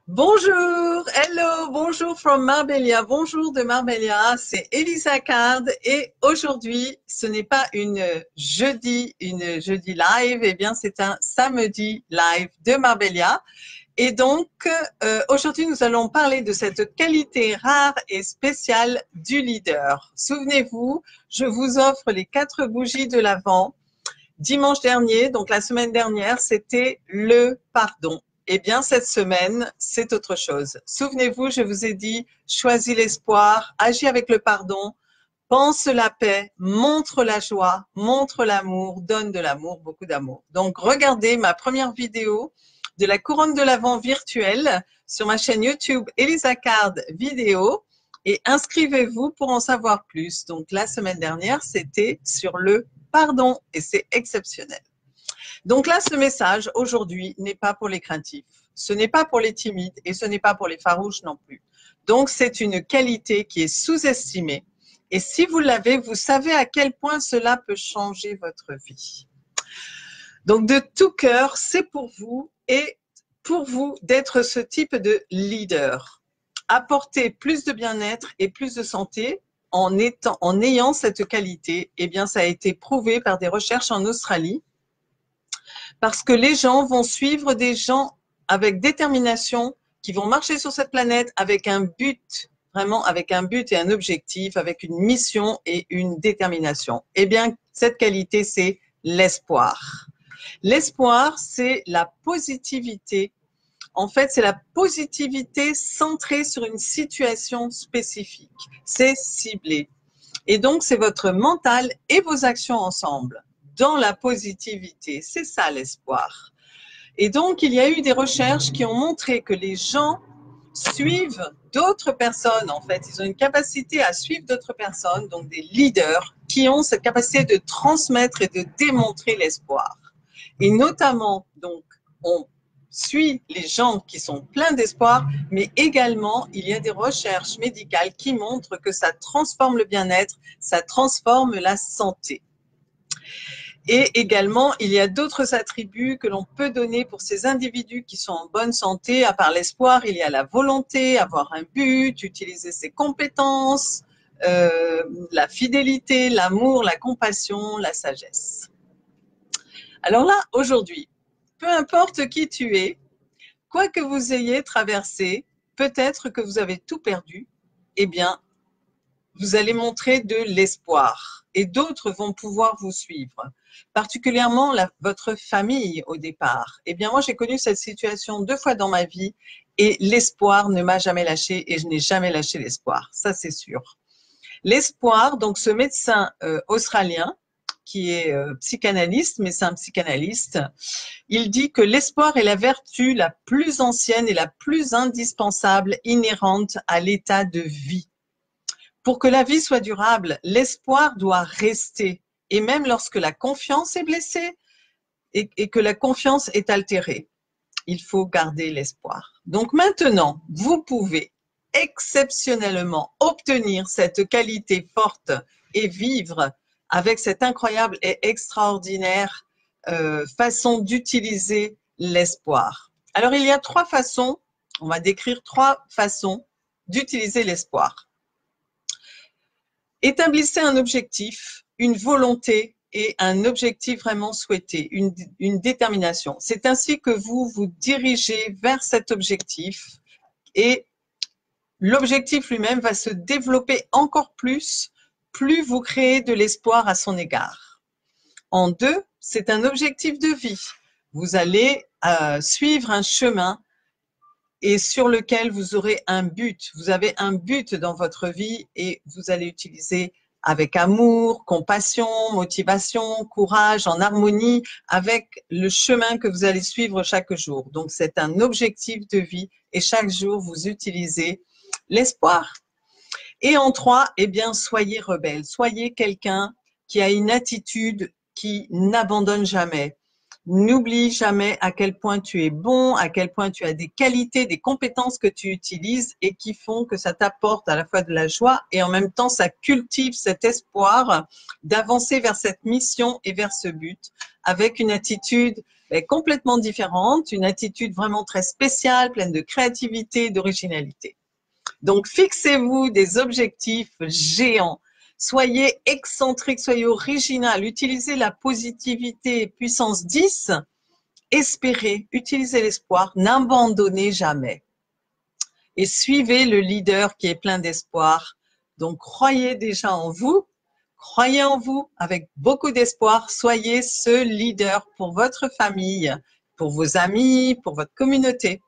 Bonjour, hello, bonjour from Marbella, bonjour de Marbella, c'est Elisa Card et aujourd'hui ce n'est pas une jeudi live, eh bien c'est un samedi live de Marbella et donc aujourd'hui nous allons parler de cette qualité rare et spéciale du leader. Souvenez-vous, je vous offre les 4 bougies de l'Avent. Dimanche dernier, donc la semaine dernière, c'était le pardon. Eh bien, cette semaine, c'est autre chose. Souvenez-vous, je vous ai dit, choisis l'espoir, agis avec le pardon, pense la paix, montre la joie, montre l'amour, donne de l'amour, beaucoup d'amour. Donc, regardez ma première vidéo de la couronne de l'Avent virtuelle sur ma chaîne YouTube Elisa Card Vidéo et inscrivez-vous pour en savoir plus. Donc, la semaine dernière, c'était sur le pardon et c'est exceptionnel. Donc là, ce message aujourd'hui n'est pas pour les craintifs, ce n'est pas pour les timides et ce n'est pas pour les farouches non plus. Donc c'est une qualité qui est sous-estimée et si vous l'avez, vous savez à quel point cela peut changer votre vie. Donc de tout cœur, c'est pour vous et pour vous d'être ce type de leader. Apporter plus de bien-être et plus de santé en ayant cette qualité, eh bien ça a été prouvé par des recherches en Australie. Parce que les gens vont suivre des gens avec détermination, qui vont marcher sur cette planète avec un but, vraiment avec un but et un objectif, avec une mission et une détermination. Eh bien, cette qualité, c'est l'espoir. L'espoir, c'est la positivité. En fait, c'est la positivité centrée sur une situation spécifique. C'est ciblé. Et donc, c'est votre mental et vos actions ensemble dans la positivité. C'est ça l'espoir. Et donc, il y a eu des recherches qui ont montré que les gens suivent d'autres personnes. En fait, ils ont une capacité à suivre d'autres personnes, donc des leaders qui ont cette capacité de transmettre et de démontrer l'espoir. Et notamment, donc, on suit les gens qui sont pleins d'espoir, mais également, il y a des recherches médicales qui montrent que ça transforme le bien-être, ça transforme la santé. Et également, il y a d'autres attributs que l'on peut donner pour ces individus qui sont en bonne santé. À part l'espoir, il y a la volonté, avoir un but, utiliser ses compétences, la fidélité, l'amour, la compassion, la sagesse. Alors là, aujourd'hui, peu importe qui tu es, quoi que vous ayez traversé, peut-être que vous avez tout perdu, eh bien, vous allez montrer de l'espoir et d'autres vont pouvoir vous suivre. Particulièrement votre famille au départ. Eh bien, moi, j'ai connu cette situation 2 fois dans ma vie et l'espoir ne m'a jamais lâché et je n'ai jamais lâché l'espoir. Ça, c'est sûr. L'espoir, donc ce médecin australien qui est psychanalyste, mais c'est un psychanalyste, il dit que l'espoir est la vertu la plus ancienne et la plus indispensable inhérente à l'état de vie. Pour que la vie soit durable, l'espoir doit rester. Et même lorsque la confiance est blessée et que la confiance est altérée, il faut garder l'espoir. Donc maintenant, vous pouvez exceptionnellement obtenir cette qualité forte et vivre avec cette incroyable et extraordinaire façon d'utiliser l'espoir. Alors, il y a 3 façons, on va décrire 3 façons d'utiliser l'espoir. Établissez un objectif, une volonté et un objectif vraiment souhaité, une détermination. C'est ainsi que vous vous dirigez vers cet objectif et l'objectif lui-même va se développer encore plus vous créez de l'espoir à son égard. En 2, c'est un objectif de vie. Vous allez suivre un chemin et sur lequel vous aurez un but. Vous avez un but dans votre vie et vous allez utiliser avec amour, compassion, motivation, courage, en harmonie avec le chemin que vous allez suivre chaque jour. Donc, c'est un objectif de vie et chaque jour, vous utilisez l'espoir. Et en 3, eh bien, soyez rebelle. Soyez quelqu'un qui a une attitude qui n'abandonne jamais. N'oublie jamais à quel point tu es bon, à quel point tu as des qualités, des compétences que tu utilises et qui font que ça t'apporte à la fois de la joie et en même temps ça cultive cet espoir d'avancer vers cette mission et vers ce but avec une attitude est complètement différente, une attitude vraiment très spéciale, pleine de créativité, d'originalité. Donc, fixez-vous des objectifs géants. Soyez excentrique, soyez original, utilisez la positivité puissance 10, espérez, utilisez l'espoir, n'abandonnez jamais. Et suivez le leader qui est plein d'espoir. Donc, croyez déjà en vous, croyez en vous avec beaucoup d'espoir, soyez ce leader pour votre famille, pour vos amis, pour votre communauté.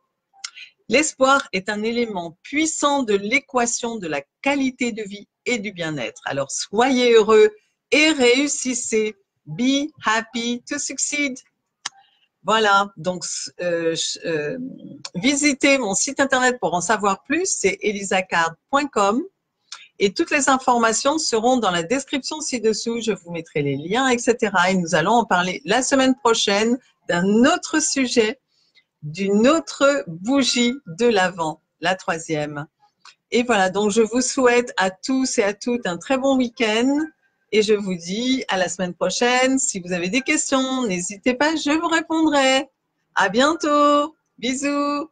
L'espoir est un élément puissant de l'équation de la qualité de vie et du bien-être. Alors, soyez heureux et réussissez. Be happy to succeed. Voilà, donc visitez mon site internet pour en savoir plus, c'est elisacard.com et toutes les informations seront dans la description ci-dessous, je vous mettrai les liens, etc. Et nous allons en parler la semaine prochaine d'un autre sujet, d'une autre bougie de l'Avent, la 3e. Et voilà, donc je vous souhaite à tous et à toutes un très bon week-end et je vous dis à la semaine prochaine. Si vous avez des questions, n'hésitez pas, je vous répondrai. À bientôt. Bisous.